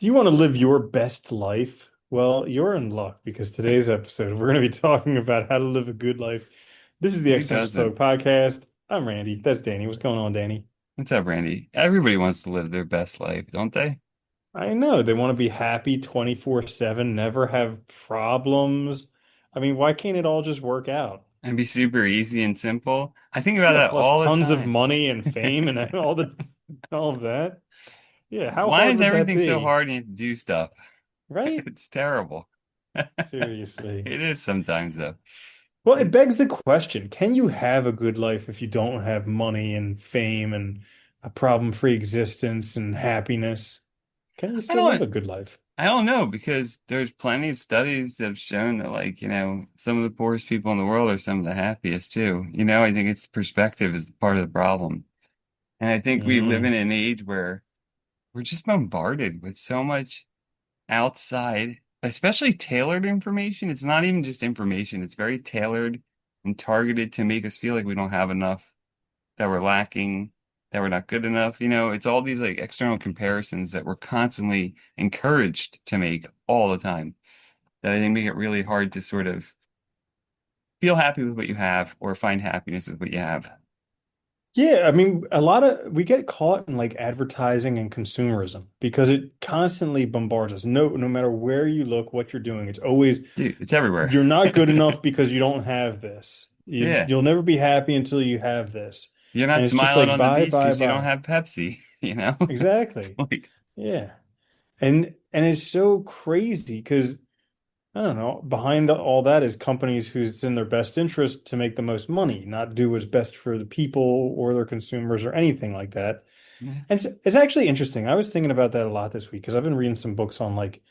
Do you want to live your best life? Well, you're in luck because today's episode, we're going to be talking about how to live a good life. This is the Who Existential doesn't? Stoic podcast. I'm Randy. That's Danny. What's going on, Danny? What's up, Randy? Everybody wants to live their best life, don't they? I know they want to be happy 24/7, never have problems. I mean, why can't it all just work out? And be super easy and simple. I think about Yeah, that plus all the tons of time. money and fame and all of that. Yeah, how Why hard is would that everything so be? hard and you have to do stuff? Right? It's terrible. Seriously. It is sometimes though. Well, it begs the question, can you have a good life if you don't have money and fame and a problem-free existence and happiness? Can you I still live don't a good life? I don't know because there's plenty of studies that have shown that some of the poorest people in the world are some of the happiest too. I think it's perspective is part of the problem. And I think we live in Mm. an age where we're just bombarded with so much outside, especially tailored information. It's not even just information, it's very tailored and targeted to make us feel like we don't have enough, that we're lacking, that we're not good enough. It's all these like external comparisons that we're constantly encouraged to make all the time that I think make it really hard to sort of feel happy with what you have or find happiness with what you have. Yeah, I mean, we get caught in like advertising and consumerism because it constantly bombards us. No matter where you look, what you're doing, it's always Dude, it's everywhere. you're not good enough because you don't have this. Yeah. You'll never be happy until you have this. You're And not it's just smiling like on the bye, beach bye, because you don't bye. have Pepsi? Exactly. Like, Yeah. And it's so crazy because I don't know, behind all that is companies who's in their best interest to make the most money, not do what's best for the people or their consumers or anything like that. yeah. And it's actually interesting. I was thinking about that a lot this week because I've been reading some books on like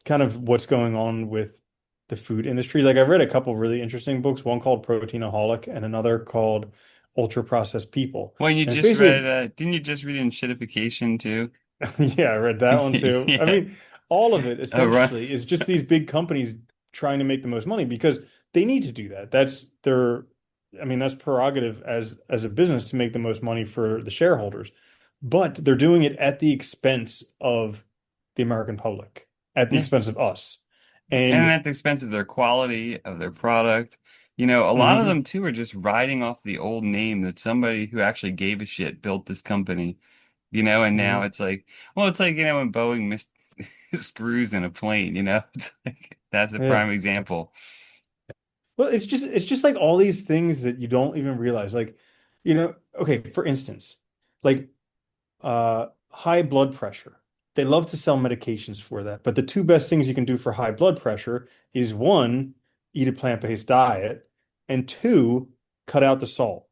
kind of what's going on with the food industry. Like I read a couple really interesting books, one called Proteinaholic and another called Ultra Processed People. Well, you And it's just read, basically didn't you just read Shitification too? yeah, I read that one too. I Yeah. mean, all of it Oh, right. essentially is just these big companies trying to make the most money because they need to do that. That's their, I mean, that's prerogative as a business to make the most money for the shareholders. But they're doing it at the expense of the American public, at the Yeah. expense of us. And And at the expense of their quality, of their product. A lot of them mhm, too are just riding off the old name that somebody who actually gave a shit built this company, and now mhm, it's like, well, it's like, when Boeing missed screws in a plane. It's like that's a yeah. prime example. Well, it's just like all these things that you don't even realize. Like, okay, for instance, like high blood pressure. They love to sell medications for that. But the two best things you can do for high blood pressure is one, eat a plant-based diet, and two, cut out the salt.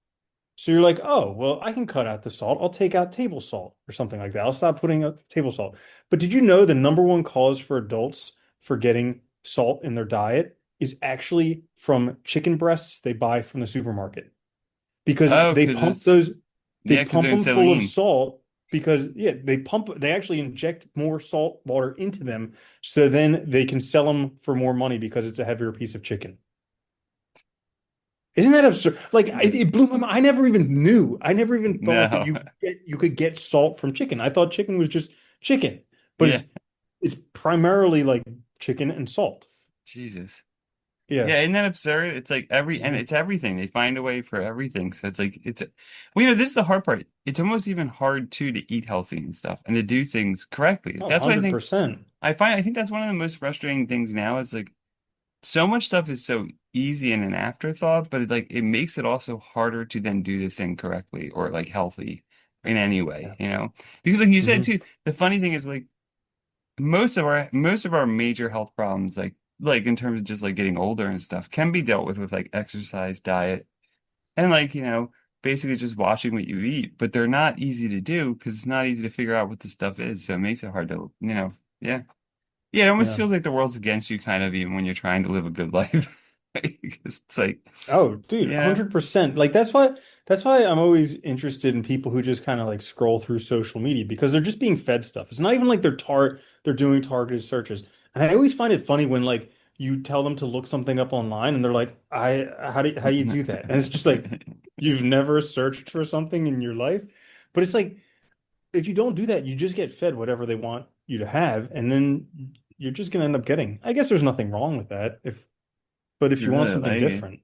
So you're like, oh, well, I can cut out the salt. I'll take out table salt or something like that. I'll stop putting out table salt. But did you know the number one cause for adults for getting salt in their diet is actually from chicken breasts they buy from the supermarket? Because Oh, because it's, they yeah, because pump they're them so full of lean. salt because yeah, they actually inject more salt water into them so then they can sell them for more money because it's a heavier piece of chicken. Isn't that absurd? Like it blew my mind. I never even knew. I never even thought that No. you could get salt from chicken. I thought chicken was just chicken, but Yeah. it's primarily like chicken and salt. Jesus. Yeah. Yeah, isn't that absurd? It's like and Mhm. it's everything. They find a way for everything. So it's like, well, this is the hard part. It's almost even hard too to eat healthy and stuff and to do things correctly. Oh, That's what I think. 100%. I think that's one of the most frustrating things now is like so much stuff is so easy and an afterthought, but it makes it also harder to then do the thing correctly or like healthy in any Yeah. way? Because like you said Hmm. too, the funny thing is like most of our major health problems, like in terms of just like getting older and stuff, can be dealt with like exercise, diet, and basically just watching what you eat. But they're not easy to do because it's not easy to figure out what the stuff is. So it makes it hard to. Yeah. Yeah, it almost Yeah. feels like the world's against you kind of even when you're trying to live a good life. Because it's like, Oh, dude, yeah. 100%. Like that's why I'm always interested in people who just kind of like scroll through social media because they're just being fed stuff. It's not even like they're doing targeted searches. And I always find it funny when like you tell them to look something up online and they're like, "I how do you do that?" And it's just like you've never searched for something in your life. But it's like if you don't do that, you just get fed whatever they want you to have, and then you're just gonna end up getting. I guess there's nothing wrong with that but if You you want really something like it. different,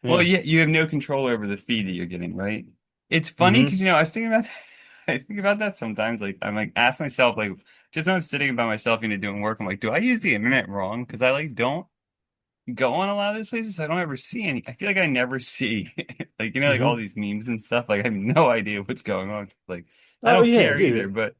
Well, yeah. yeah, you have no control over the feed that you're getting, right? It's funny because Hmm. I was thinking about I think about that sometimes. Like I'm like ask myself like just when I'm sitting by myself, doing work, I'm like, do I use the internet wrong? Because I like don't go on a lot of these places. So I don't ever see any. I feel like I never see like like all Hmm. these memes and stuff. Like I have no idea what's going on. Like I Oh don't yeah, care either, dude. but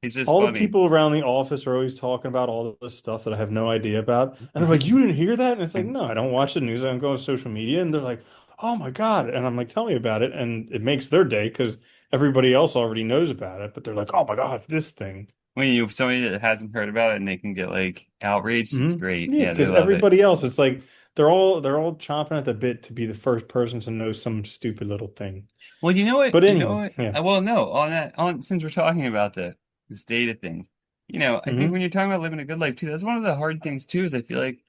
it's just All the funny. people around the office are always talking about all this stuff that I have no idea about. And they're like, "You didn't hear that?" And it's like, "No, I don't watch the news. I don't go on social media." And they're like, "Oh my God." And I'm like, "Tell me about it." And it makes their day because everybody else already knows about it. But they're like, "Oh my God, this thing." When you have somebody that hasn't heard about it and they can get like outraged, it's Hmm. great. Yeah, Yeah, they because love it. everybody else, it's like they're all chomping at the bit to be the first person to know some stupid little thing. Well, you know what? But You know anyway, what? yeah. Well, no, on that, on since we're talking about this data thing, I think when Hmm. you're talking about living a good life too, that's one of the hard things too, is I feel like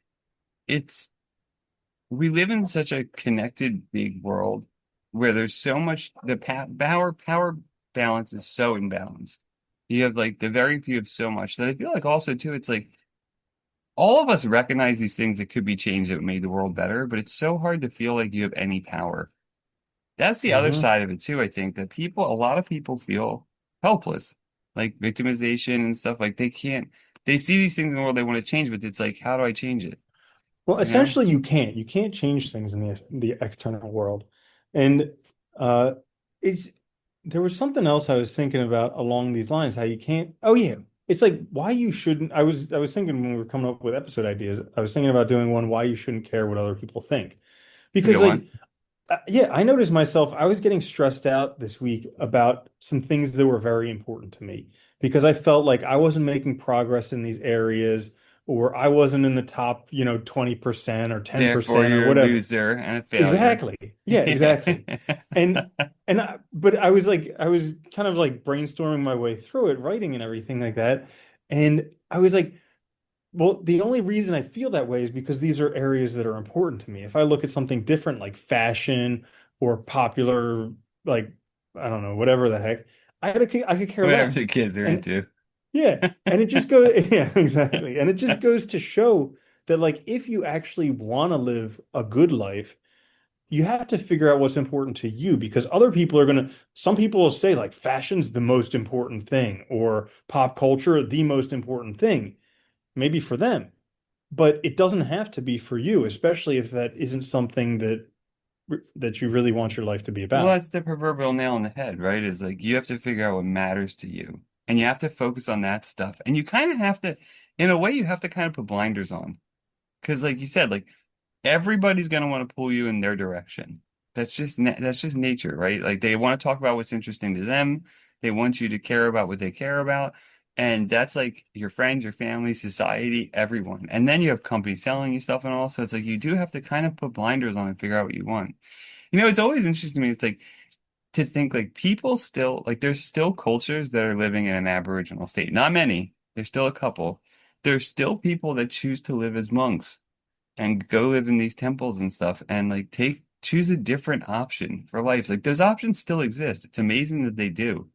it's we live in such a connected big world where there's so much power balance is so imbalanced. You have like the very few have so much that I feel like also too, it's like all of us recognize these things that could be changed that would make the world better, but it's so hard to feel like you have any power. That's the other Hmm. side of it too, I think, that a lot of people feel helpless, like victimization and stuff. Like they see these things in the world they want to change, but it's like, how do I change it? Well, You know? essentially, you can't. You can't change things in the external world. And uh, it's there was something else I was thinking about along these lines, how you can't. Oh yeah, it's like why you shouldn't. I was thinking when we were coming up with episode ideas, I was thinking about doing one why you shouldn't care what other people think. It's a good Because one. like yeah, I noticed myself, I was getting stressed out this week about some things that were very important to me because I felt like I wasn't making progress in these areas or I wasn't in the top, 20% or Therefore, 10% or you're a whatever. loser and a failure. Exactly. Yeah, exactly. And but I was kind of like brainstorming my way through it, writing and everything like that. And I was like, well, the only reason I feel that way is because these are areas that are important to me. If I look at something different like fashion or popular, like, I don't know, whatever the heck, I could care Whatever less. the kids are And into. yeah, and it just goes, yeah, exactly. And it just goes to show that, like, if you actually want to live a good life, you have to figure out what's important to you because other people are going to, some people will say, like, fashion's the most important thing or pop culture, the most important thing, maybe for them. But it doesn't have to be for you, especially if that isn't something that you really want your life to be Well, about. that's the proverbial nail on the head, right? Is like you have to figure out what matters to you and you have to focus on that stuff. And you kind of have to, in a way, you have to kind of put blinders on. Because, like you said, like everybody's going to want to pull you in their direction. That's just nature, right? Like they want to talk about what's interesting to them. They want you to care about what they care about. And that's like your friends, your family, society, everyone. And then you have companies selling you stuff and all. So it's like you do have to kind of put blinders on and figure out what you want. It's always interesting to me. It's like to think like people still like there's still cultures that are living in an aboriginal state. Not many. There's still a couple. There's still people that choose to live as monks and go live in these temples and stuff and like take choose a different option for life. Like those options still exist. It's amazing that they do.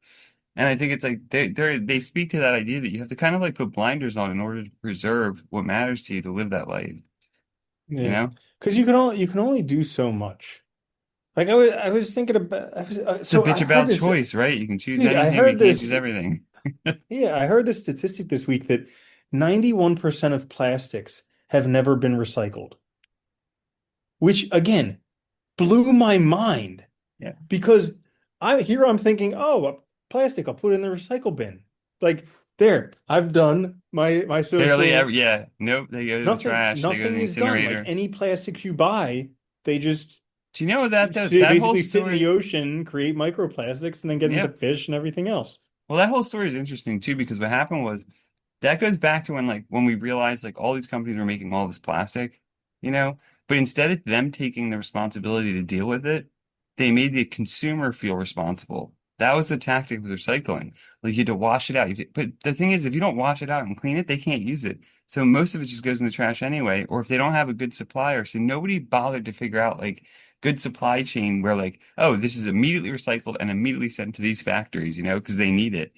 And I think it's like they speak to that idea that you have to kind of like put blinders on in order to preserve what matters to you to live that life, you Yeah. know? Because you can only do so much. Like I was thinking about It's a so I bitch heard about this choice, right? You can choose dude, I anything, but you heard can't choose this everything. yeah, I heard this statistic this week that 91% of plastics have never been recycled, which again blew my mind Yeah. because I'm thinking, oh, plastic, I'll put it in the recycle bin. Like there, I've done my Barely ever, social. yeah. Nope, they go to the trash, they go to Nothing the is done. Like incinerator. any plastics you buy, they just Do you know that though? That whole basically sit in the story, ocean, create microplastics, and then get into yeah. fish and everything else. Well, that whole story is interesting too because what happened was that goes back to when we realized like all these companies were making all this plastic, you know, but instead of them taking the responsibility to deal with it, they made the consumer feel responsible. That was the tactic with recycling. Like you had to wash it out. But the thing is, if you don't wash it out and clean it, they can't use it. So most of it just goes in the trash anyway. Or if they don't have a good supplier, so nobody bothered to figure out like good supply chain where like, oh, this is immediately recycled and immediately sent to these factories, because they need it.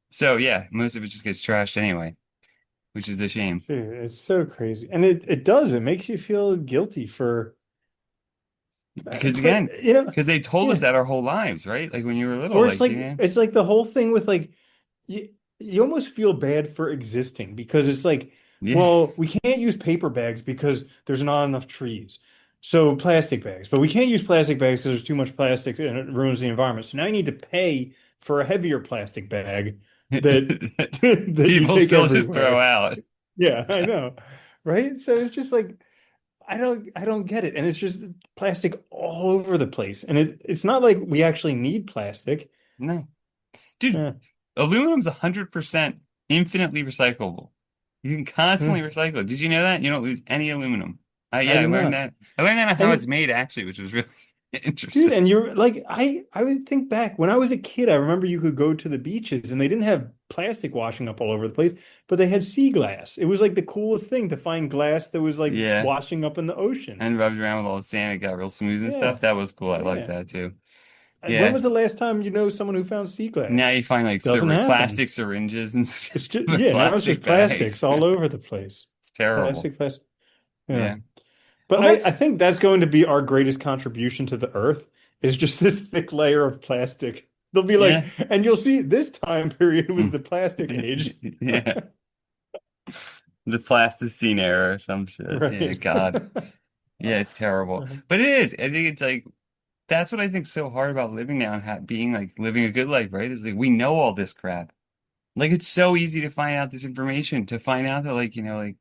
So yeah, most of it just gets trashed anyway, which is a shame. Dude, it's so crazy. And it does. It makes you feel guilty for Because but again, because they told us yeah. that our whole lives, right? Like when you were little, Or it's like like you know, it's like the whole thing with like you almost feel bad for existing because it's like, yeah. well, we can't use paper bags because there's not enough trees. So plastic bags, but we can't use plastic bags because there's too much plastic and it ruins the environment. So now you need to pay for a heavier plastic bag that that you People take still just throw everywhere. out. Yeah, I know. Right? So it's just like I don't get it. And it's just plastic all over the place. And it's not like we actually need plastic. No. Dude, Yeah. aluminum's 100% infinitely recyclable. You can constantly Hmm. recycle it. Did you know that? You don't lose any aluminum. I Yeah, I did learned not. that. I learned that on how And it's made actually, which was really dude, interesting. and you're like I would think back when I was a kid, I remember you could go to the beaches and they didn't have plastic washing up all over the place, but they had sea glass. It was like the coolest thing to find glass that was like Yeah. washing up in the ocean. And rubbed around with all the sand, it got real smooth and stuff. Yeah. That was cool. I like Yeah. that too. When Yeah. was the last time you know someone who found sea Now glass? you find like Doesn't happen. plastic syringes and It's stuff just with yeah, now it's just plastic bags. plastics all over the place. It's terrible. Plastic. Yeah. Yeah. But Well, I that's think that's going to be our greatest contribution to the earth is just this thick layer of plastic. They'll be like, yeah. and you'll see this time period was the plastic age. Yeah. The plasticine era or some shit. Yeah, Right. God. Yeah, it's terrible. But it is. I think it's like that's what I think so hard about living now and ha being like living a good life, right? Is like we know all this crap. Like it's so easy to find out this information, to find out that like, like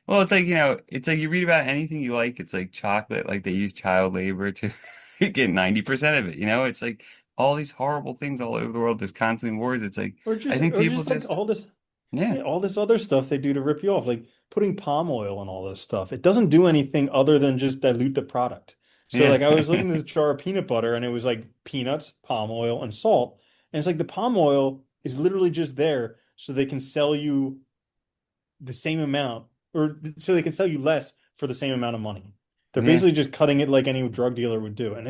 well, it's like, it's like you read about anything you like, it's like chocolate, like they use child labor to get 90% of it, It's like all these horrible things all over the world. There's constant wars. It's like Or I just think or people just like just all this yeah. yeah, all this other stuff they do to rip you off, like putting palm oil and all this stuff. It doesn't do anything other than just dilute the product. So Yeah. like I was looking at this jar of peanut butter and it was like peanuts, palm oil, and salt. And it's like the palm oil is literally just there so they can sell you the same amount or so they can sell you less for the same amount of money. They're Yeah. basically just cutting it like any drug dealer would do. And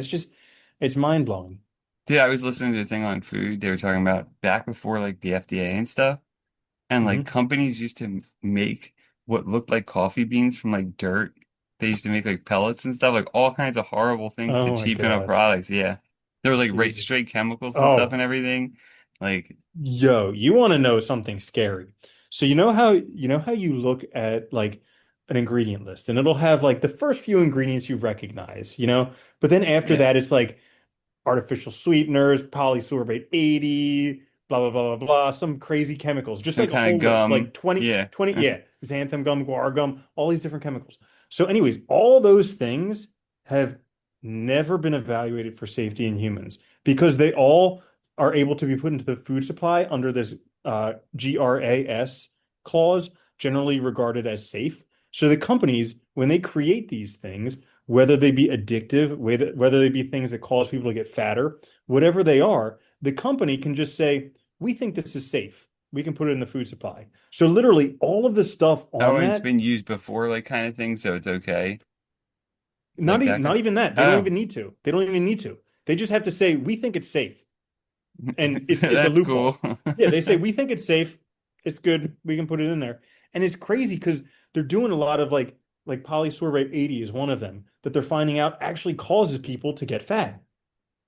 it's mind blowing. Dude, I was listening to a thing on food. They were talking about back before like the FDA and stuff. And like Hmm. companies used to make what looked like coffee beans from like dirt. They used to make like pellets and stuff, like all kinds of horrible things to Oh my cheapen up God. products. Yeah. There was like Jesus. straight chemicals and stuff Oh, and everything. Like, yo, you want to know something scary. So you know how you look at like an ingredient list and it'll have like the first few ingredients you recognize, but then after yeah, that it's like artificial sweeteners, polysorbate 80, blah, blah, blah, blah, blah, some crazy chemicals, just some like a kind of whole list, gum. like 20, Yeah. 20, yeah, xanthan gum, guar gum, all these different chemicals. So, anyways, all those things have never been evaluated for safety in humans because they all are able to be put into the food supply under this GRAS clause, generally regarded as safe. So the companies, when they create these things, whether they be addictive, whether they be things that cause people to get fatter, whatever they are, the company can just say, we think this is safe. We can put it in the food supply. So literally all of the stuff Oh, on and it's that, been used before, like kind of thing, so it's okay. not Like even that not kind. even that. They don't Oh, even need to. They don't even need to. They just have to say, we think it's safe. And it's a that's cool. loophole. Yeah, they say we think it's safe. It's good. We can put it in there. And it's crazy because they're doing a lot of like polysorbate 80 is one of them that they're finding out actually causes people to get fat.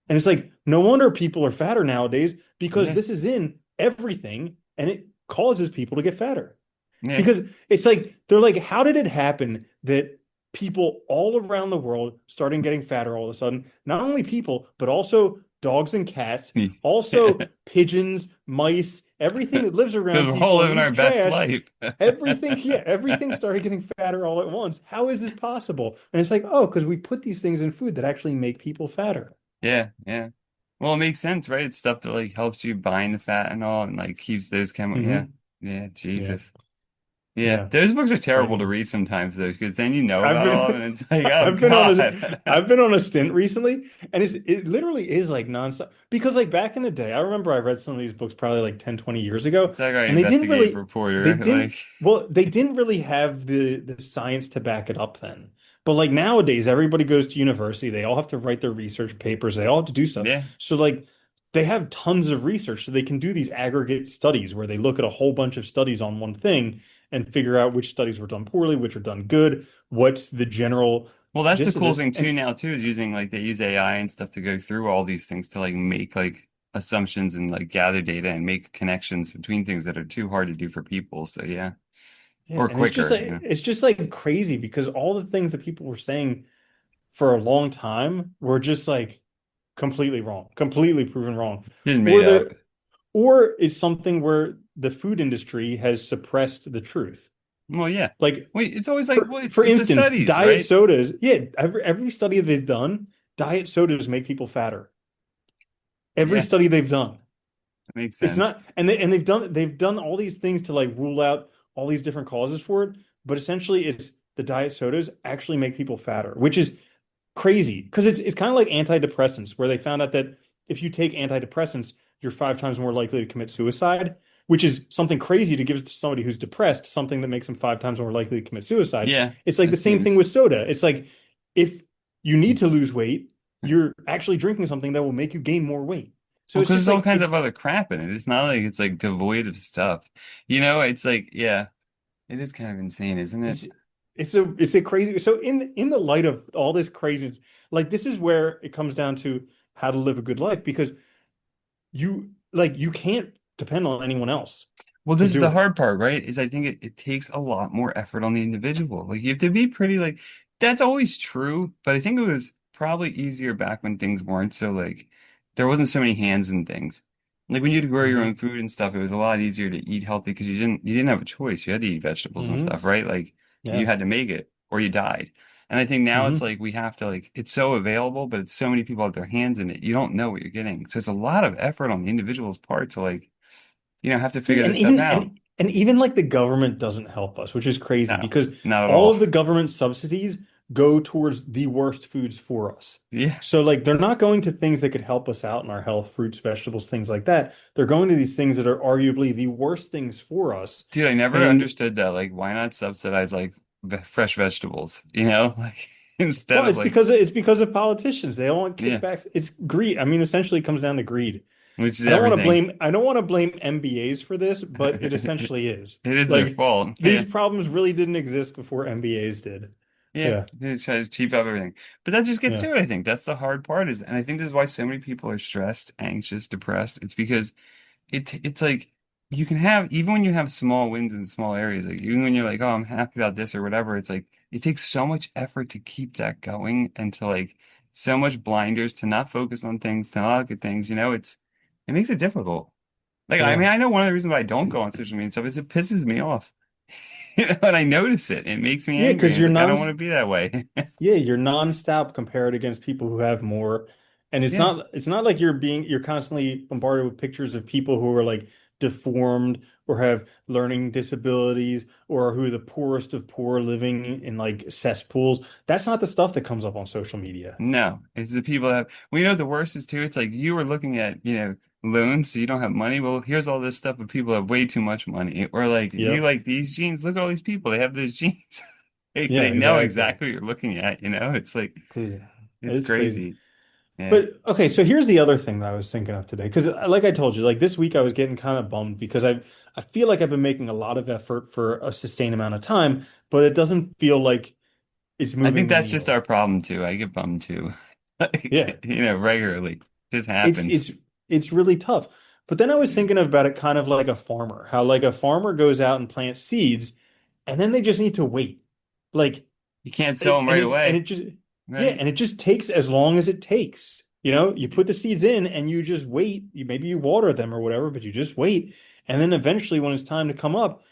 And it's like no wonder people are fatter nowadays because Yeah. this is in everything and it causes people to get fatter. Yeah. Because it's like they're like, how did it happen that people all around the world started getting fatter all of a sudden? Not only people, but also dogs and cats, also pigeons, mice, everything that lives Because around we're all people and living our eats best trash. life. Everything, yeah, everything started getting fatter all at once. How is this possible? And it's like, oh, because we put these things in food that actually make people fatter. Yeah, yeah. Well, it makes sense, right? It's stuff that like helps you bind the fat and all and like keeps those chemical. Yeah. Hmm. Yeah, Yeah, Jesus. Yeah. yeah, Those books are terrible to crazy. read sometimes though, because then you know I've about all of it been and it's like, oh I've been on God. I've been on a stint recently and it literally is like nonstop because like back in the day I remember I read some of these books probably like 10, 20 years ago It's like our and they didn't investigative really they reporter. didn't Like, well they didn't really have the science to back it up then. But like nowadays everybody goes to university, they all have to write their research papers, they all have to do stuff. yeah. So like they have tons of research, so they can do these aggregate studies where they look at a whole bunch of studies on one thing and figure out which studies were done poorly, which are done good, what's the general Well, that's the gist of cool this. thing too And now too is using like they use AI and stuff to go through all these things to like make like assumptions and like gather data and make connections between things that are too hard to do for people. So yeah, yeah, or and it's just quicker, like you know. it's just like crazy because all the things that people were saying for a long time were just like completely wrong, completely proven wrong. Just made Or up. the or it's something where the food industry has suppressed the truth. Well, yeah. Like Wait, it's always like, for well, for it's the instance, studies, diet right? sodas, yeah, every study they've done, diet sodas make people fatter. Every Yeah, study they've done. that makes It's sense. not, and they've done all these things to like rule out all these different causes for it, but essentially it's the diet sodas actually make people fatter, which is crazy because it's kind of like antidepressants, where they found out that if you take antidepressants, you're 5 times more likely to commit suicide, which is something crazy to give to somebody who's depressed, something that makes them 5 times more likely to commit suicide. Yeah, It's like the that same thing seems with soda. It's like if you need to lose weight, you're actually drinking something that will make you gain more weight. So well, it's because just there's all like kinds of other crap in it. It's not like it's like devoid of stuff. You know, it's like, yeah, it is kind of insane, isn't it? it's it's a crazy. So in the light of all this craziness, like this is where it comes down to how to live a good life because you can't depend on anyone else Well, to this is do the it. hard part, right? Is I think it takes a lot more effort on the individual. Like you have to be pretty like that's always true, but I think it was probably easier back when things weren't so like there wasn't so many hands in things. Like when you had to grow your Hmm. own food and stuff, it was a lot easier to eat healthy because you didn't have a choice. You had to eat vegetables and Hmm. stuff, right? Like you Yeah. had to make it or you died. And I think now it's Hmm. like we have to like it's so available, but it's so many people have their hands in it. You don't know what you're getting. So it's a lot of effort on the individual's part to like have to figure Yeah, this stuff out. and even like the government doesn't help us, which is crazy No, because not at all all. of the government subsidies go towards the worst foods for us. Yeah. So like they're not going to things that could help us out in our health, fruits, vegetables, things like that. They're going to these things that are arguably the worst things for us. Dude, I never And understood that. Like, why not subsidize like fresh vegetables, you know? Like instead well, of like, it's because of politicians. They all want yeah, kickbacks. It's greed. I mean, essentially it comes down to greed. which is everything. I don't want to blame MBAs for this, but it essentially is. It is their Like fault. these Yeah. problems really didn't exist before MBAs did. Yeah. Yeah. They try to cheap up everything. But that just gets Yeah. to it, I think. That's the hard part is, and I think this is why so many people are stressed, anxious, depressed. It's because it's like you can have even when you have small wins in small areas, like even when you're like, oh, I'm happy about this or whatever, it's like it takes so much effort to keep that going and to like so much blinders to not focus on things, to not look at things, it makes it difficult. Like I Yeah. mean, I know one of the reasons why I don't go on social media and stuff is it pisses me off. And I notice it. It makes me Yeah, angry. because And it's like I don't want to be that way. you're nonstop compared against people who have more. And Yeah. it's not like you're constantly bombarded with pictures of people who are like deformed or have learning disabilities or who are the poorest of poor living in like cesspools. That's not the stuff that comes up on social media. No, it's the people that have, we know the worst is too. It's like you were looking at, loans, so you don't have money. Well, here's all this stuff, but people have way too much money. Or like you Yep. like these jeans. Look at all these people. They have those jeans. They Yeah, know exactly. exactly what you're looking at, It's like it's It's crazy. crazy. Yeah. But okay, so here's the other thing that I was thinking of today. Because like I told you, like this week I was getting kind of bummed because I feel like I've been making a lot of effort for a sustained amount of time, but it doesn't feel like it's I think moving the that's just our needle. problem too. I get bummed too. Yeah. Like, regularly. Just It's happens. it's it's really tough. But then I was Yeah. thinking about it kind of like a farmer, how like a farmer goes out and plants seeds and then they just need to wait. Like You can't sow them right and away, it just yeah, right? and it just takes as long as it takes. You know, you put the seeds in and you just wait. Maybe you water them or whatever, but you just wait. And then eventually when it's time to come up,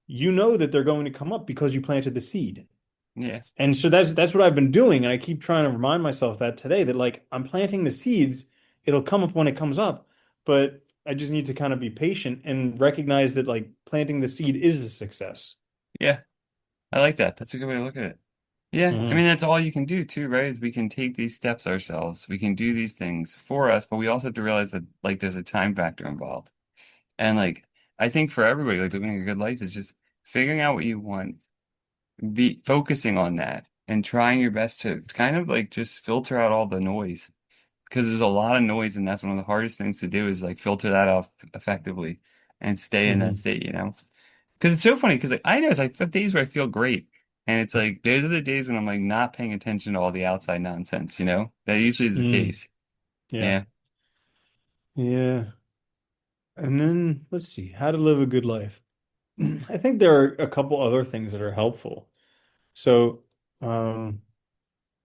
you know that they're going to come up because you planted the seed. Yeah. And so that's what I've been doing. And I keep trying to remind myself that today that like I'm planting the seeds, it'll come up when it comes up, but I just need to kind of be patient and recognize that like planting the seed is a success. Yeah. I like that. That's a good way to look at it. Yeah, I mean Hmm. that's all you can do too, right? Is we can take these steps ourselves. We can do these things for us, but we also have to realize that like there's a time factor involved. And like I think for everybody, like living a good life is just figuring out what you want, be focusing on that and trying your best to kind of like just filter out all the noise because there's a lot of noise, and that's one of the hardest things to do is like filter that off effectively and stay in that Hmm. state, you know? Because it's so funny, because like I know it's like days where I feel great, and it's like those are the days when I'm like not paying attention to all the outside nonsense, you know? That usually is the Mm, case. yeah. Yeah. Yeah. And then let's see, how to live a good life. I think there are a couple other things that are helpful. So, um,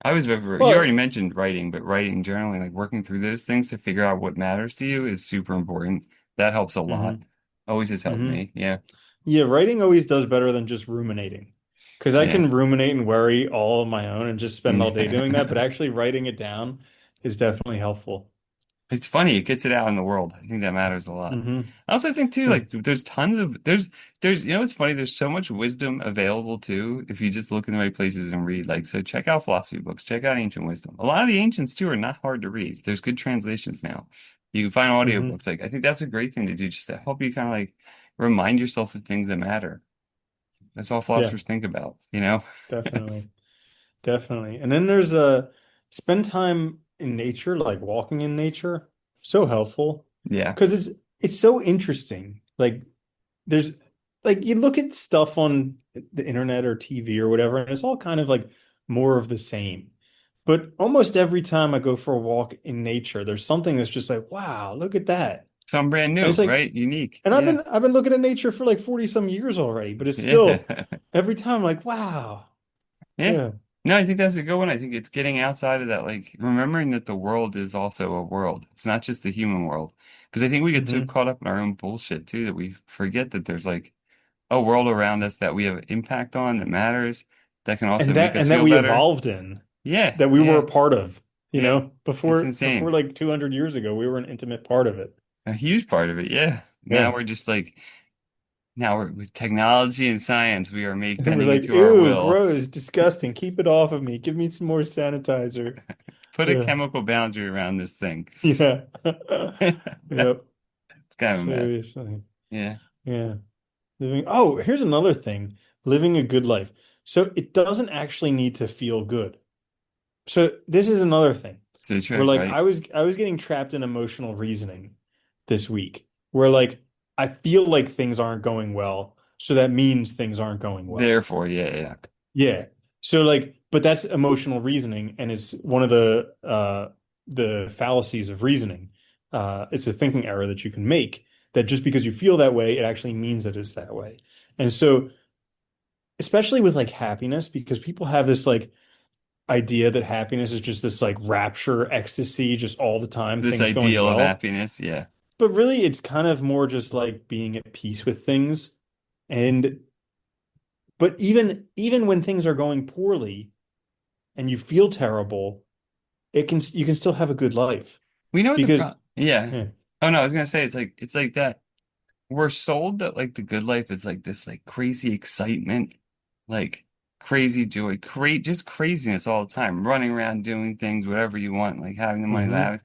I was over, you already well, mentioned writing, but writing, journaling, like working through those things to figure out what matters to you is super important. That helps a lot. hmm Always has helped hmm me. Yeah. Yeah, writing always does better than just ruminating. Because I Yeah. can ruminate and worry all on my own and just spend all day doing that, but actually writing it down is definitely helpful. It's funny, it gets it out in the world. I think that matters a lot. Hmm I also think too, Yeah. like there's tons of there's you know it's funny, there's so much wisdom available too if you just look in the right places and read. Like so check out philosophy books, check out ancient wisdom. A lot of the ancients too are not hard to read. There's good translations now. You can find hmm audiobooks. Like I think that's a great thing to do just to help you kind of like remind yourself of things that matter. That's all Yeah, philosophers think about, you know? definitely. Definitely. And then there's spend time in nature, like walking in nature. So helpful. Yeah. Because it's so interesting. Like there's like you look at stuff on the internet or TV or whatever, and it's all kind of like more of the same. But almost every time I go for a walk in nature, there's something that's just like, wow, look at that. Something brand And new, it's like, right? Unique. and Yeah. I've been looking at nature for like 40 some years already, but it's still Yeah. every time I'm like, wow. Yeah. Yeah. No, I think that's a good one. I think it's getting outside of that, like remembering that the world is also a world. It's not just the human world. Because I think we get so hmm caught up in our own bullshit too that we forget that there's like a world around us that we have impact on that matters, that can also make us and that feel we better. evolved in, Yeah, that we were yeah, a part of, yeah. It's before insane. like 200 years ago, we were an intimate part of it. A huge part of it. Yeah. Now Yeah. we're just like now we're with technology and science, we are make We're bending it like, to our ew, will. gross, disgusting. Keep it off of me. Give me some more sanitizer. Put a Yeah. chemical boundary around this thing. Yeah. It's Yep. kind of a mess. Seriously. Yeah. Yeah. Oh, here's another thing. Living a good life. So it doesn't actually need to feel good. So this is another thing To the where trick, like right? I was getting trapped in emotional reasoning this week where like I feel like things aren't going well, so that means things aren't going well. Therefore, yeah, yeah. Yeah. So like, but that's emotional reasoning, and it's one of the fallacies of reasoning. It's a thinking error that you can make that just because you feel that way, it actually means that it's that way. And so, especially with like happiness, because people have this like idea that happiness is just this like rapture, ecstasy, just all the time, This things going ideal of well. happiness, yeah. But really, it's kind of more just like being at peace with things. And but even when things are going poorly and you feel terrible, it can you can still have a good life We know what the because problem, yeah. yeah. Oh no, I was gonna say it's like that. We're sold that like the good life is like this like crazy excitement, like crazy joy, just craziness all the time, running around doing things, whatever you want, like having the money to hmm have.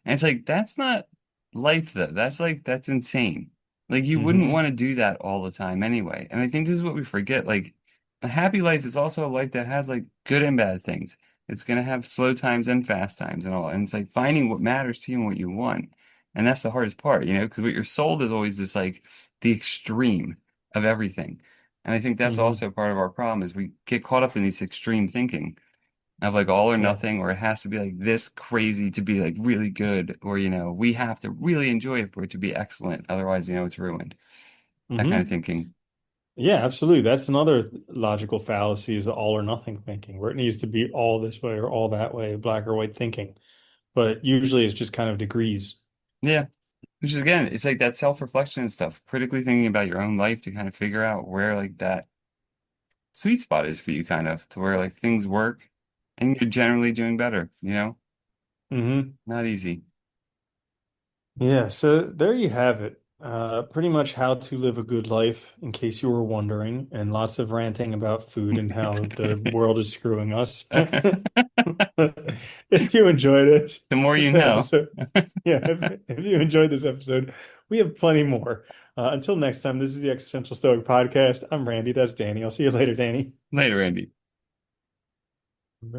And it's like that's not life though. That's like that's insane. Like you wouldn't hmm want to do that all the time anyway. And I think this is what we forget. Like a happy life is also a life that has like good and bad things. It's gonna have slow times and fast times and all. And it's like finding what matters to you and what you want. And that's the hardest part, you know, because what you're sold is always this like the extreme of everything. And I think that's hmm also part of our problem is we get caught up in this extreme thinking of like all or Yeah. nothing, or it has to be like this crazy to be like really good, or you know, we have to really enjoy it for it to be excellent. Otherwise, you know, it's ruined. That kind of hmm thinking. Yeah, absolutely. That's another logical fallacy is the all or nothing thinking, where it needs to be all this way or all that way, black or white thinking. But usually it's just kind of degrees. Yeah. Which is again, it's like that self-reflection and stuff, critically thinking about your own life to kind of figure out where like that sweet spot is for you, kind of to where like things work and you're generally doing better, you know? hmm Not easy. Yeah, so there you have it. Pretty much how to live a good life, in case you were wondering, and lots of ranting about food and how the world is screwing us. If you enjoyed The more this you know. episode, yeah, if you enjoyed this episode, we have plenty more. Until next time, this is the Existential Stoic Podcast. I'm Randy. That's Danny. I'll see you later, Danny. Later, Andy.